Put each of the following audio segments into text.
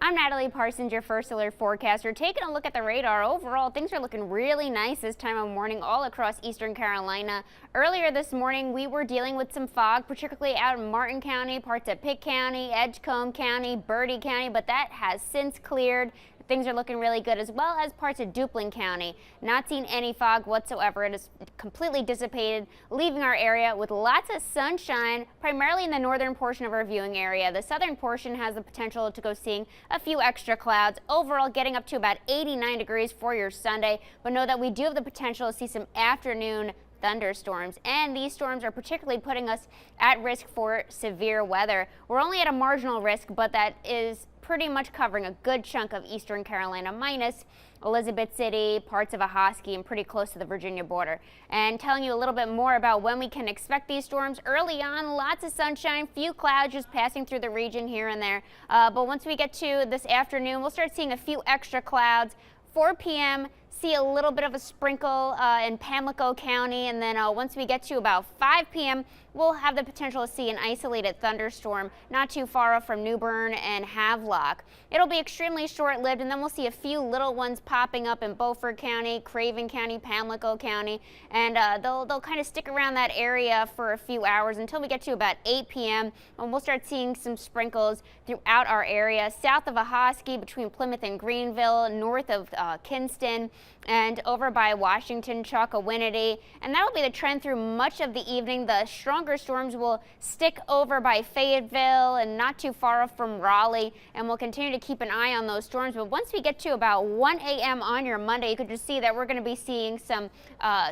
I'm Natalie Parsons, your first alert forecaster. Taking a look at the radar, overall things are looking really nice this time of morning all across eastern Carolina. Earlier this morning we were dealing with some fog, particularly out in Martin County, parts of Pitt County, Edgecombe County, Bertie County, but that has since cleared. Things are looking really good, as well as parts of Duplin County. Not seeing any fog whatsoever. It is completely dissipated, leaving our area with lots of sunshine, primarily in the northern portion of our viewing area. The southern portion has the potential to go seeing a few extra clouds. Overall, getting up to about 89 degrees for your Sunday, but know that we do have the potential to see some afternoon thunderstorms, and these storms are particularly putting us at risk for severe weather. We're only at a marginal risk, but that is pretty much covering a good chunk of eastern Carolina, minus Elizabeth City, parts of Ahoskie, and pretty close to the Virginia border. And telling you a little bit more about when we can expect these storms. Early on, lots of sunshine, few clouds just passing through the region here and there. But once we get to this afternoon, we'll start seeing a few extra clouds. 4 p.m. see a little bit of a sprinkle in Pamlico County, and then once we get to about 5 p.m. we'll have the potential to see an isolated thunderstorm not too far off from New Bern and Havelock. It'll be extremely short-lived, and then we'll see a few little ones popping up in Beaufort County, Craven County, Pamlico County, and they'll kind of stick around that area for a few hours until we get to about 8 p.m. and we'll start seeing some sprinkles throughout our area, south of Ahoskie, between Plymouth and Greenville, north of Kinston, and over by Washington, Chocowinity, and that'll be the trend through much of the evening. The stronger storms will stick over by Fayetteville and not too far off from Raleigh, and we'll continue to keep an eye on those storms. But once we get to about 1 a.m. on your Monday, you could just see that we're going to be seeing some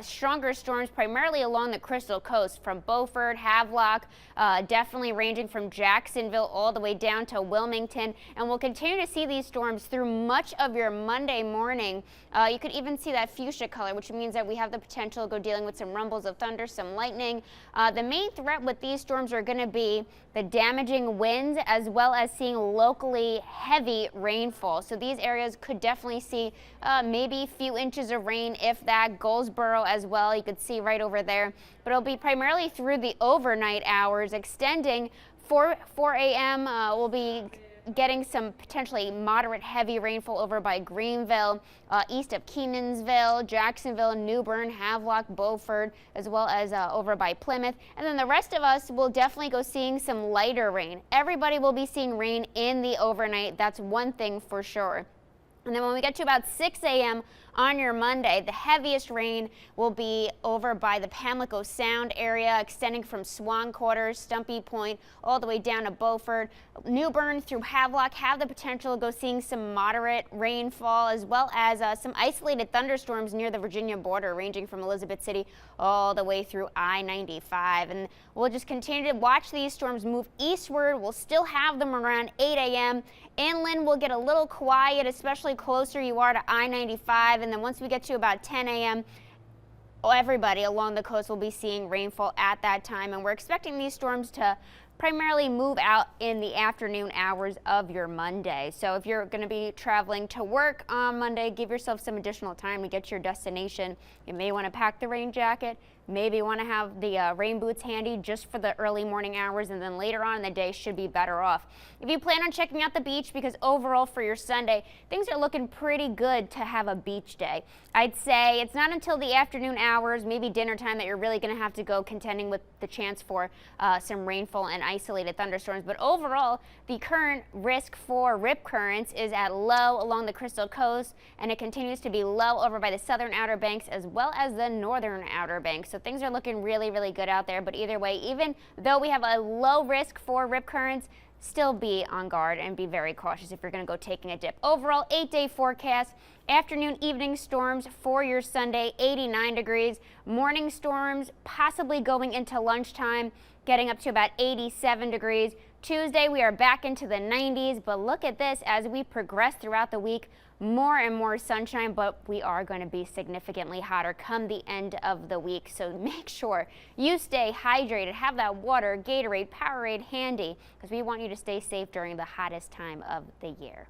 stronger storms primarily along the Crystal Coast from Beaufort, Havelock, definitely ranging from Jacksonville all the way down to Wilmington, and we'll continue to see these storms through much of your Monday morning. You could even see that fuchsia color, which means that we have the potential to go dealing with some rumbles of thunder, some lightning. The main threat with these storms are going to be the damaging winds, as well as seeing locally heavy rainfall. So these areas could definitely see maybe a few inches of rain, if that. Goldsboro as well, you could see right over there. But it'll be primarily through the overnight hours, extending 4 a.m. We'll be getting some potentially moderate heavy rainfall over by Greenville, east of Kenansville, Jacksonville, New Bern, Havelock, Beaufort, as well as over by Plymouth. And then the rest of us will definitely go seeing some lighter rain. Everybody will be seeing rain in the overnight. That's one thing for sure. And then when we get to about 6 a.m. on your Monday, the heaviest rain will be over by the Pamlico Sound area, extending from Swan Quarters, Stumpy Point, all the way down to Beaufort. New Bern through Havelock have the potential to go seeing some moderate rainfall, as well as some isolated thunderstorms near the Virginia border, ranging from Elizabeth City all the way through I-95. And we'll just continue to watch these storms move eastward. We'll still have them around 8 a.m. Inland will get a little quiet, especially closer you are to I-95. And then once we get to about 10 a.m., everybody along the coast will be seeing rainfall at that time. And we're expecting these storms to primarily move out in the afternoon hours of your Monday. So if you're going to be traveling to work on Monday, give yourself some additional time to get to your destination. You may want to pack the rain jacket. Maybe you want to have the rain boots handy just for the early morning hours, and then later on in the day should be better off. If you plan on checking out the beach, because overall for your Sunday, things are looking pretty good to have a beach day. I'd say it's not until the afternoon hours, maybe dinner time, that you're really going to have to go contending with the chance for some rainfall and isolated thunderstorms. But overall, the current risk for rip currents is at low along the Crystal Coast, and it continues to be low over by the southern Outer Banks as well as the northern Outer Banks. So things are looking really, really good out there. But either way, even though we have a low risk for rip currents, still be on guard and be very cautious if you're going to go taking a dip. Overall, 8-day forecast. Afternoon, evening storms for your Sunday, 89 degrees. Morning storms possibly going into lunchtime, getting up to about 87 degrees. Tuesday, we are back into the 90s, but look at this as we progress throughout the week. More and more sunshine, but we are going to be significantly hotter come the end of the week. So make sure you stay hydrated, have that water, Gatorade, Powerade handy, because we want you to stay safe during the hottest time of the year.